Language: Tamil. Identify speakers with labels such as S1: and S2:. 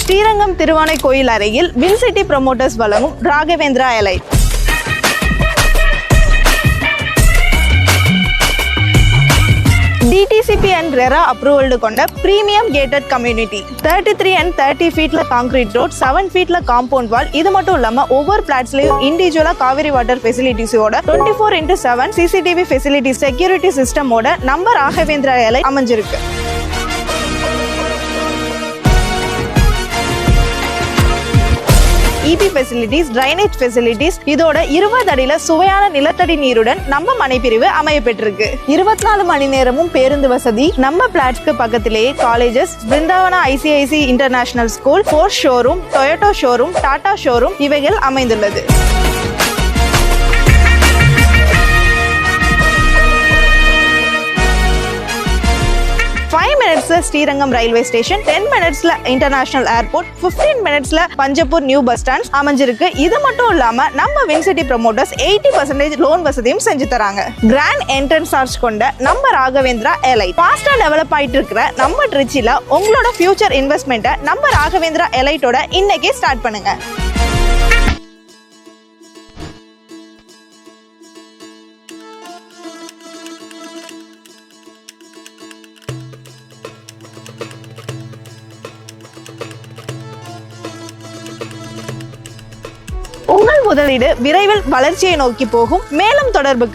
S1: ஸ்ரீரங்கம் திருவானை கோயில் அருகில் வின்சிட்டி ப்ரமோட்டர்ஸ் வழங்கும் Raghavendra elite. DTCP and RERA approved கொண்ட premium gated community. 33 and 30 feetல concrete road, 7 feetல compound wall. இது மட்டும் இல்லாம ஒவ்வொரு பிளாட்ஸ்லயும் இண்டிவிஜுவலா காவிரி வாட்டர் ஃபெசிலிட்டிஸோட 24/7 CCTV ஃபெசிலிட்டி செக்யூரிட்டி சிஸ்டமோட நம்ம ராகவேந்திரா எலைட் அமைஞ்சிருக்கு. EB ஃபெசிலிட்டிஸ், ட்ரைனேஜ் ஃபெசிலிட்டிஸ், இதோட 20 அடியில சுவையான நிலத்தடி நீருடன் நம்ம மனைப்பிரிவு அமைய பெற்றிருக்கு. 24 மணி நேரமும் பேருந்து வசதி, நம்ம பிளாட்ஸ்க்கு பக்கத்திலேயே colleges, Brindavana ICIC international school, force showroom, Toyota showroom, Tata showroom இவைகள் அமைந்துள்ளது. 5 minutesல ஸ்ரீரங்கம் ரயில்வே ஸ்டேஷன், 10 minutesல இன்டர்நேஷனல் ஏர்போர்ட், 15 minutesல பஞ்சப்பூர் நியூ பஸ் ஸ்டாண்ட் அமைஞ்சிருக்கு. இது மட்டும் இல்லாம நம்ம வின்சிட்டி ப்ரமோட்டர்ஸ் 80% லோன் வசதியும் செஞ்சு தராங்க. கிராண்ட் என்ட்ரன்ஸ் ஆர்ச் கொண்ட நம்ம ராகவேந்திரா எலைட் ஃபாஸ்டா டெவலப் ஆயிட்டு இருக்கிற நம்ம ட்ரிச்சில உங்களோட ஃபியூச்சர் இன்வெஸ்ட்மெண்ட்டை நம்ம ராகவேந்திரா எலைட்டோட இன்னைக்கே ஸ்டார்ட் பண்ணுங்க. உங்கள் முதலீடு விரைவில் வளர்ச்சியை நோக்கி போகும். மேலும் தொடர்புக்கு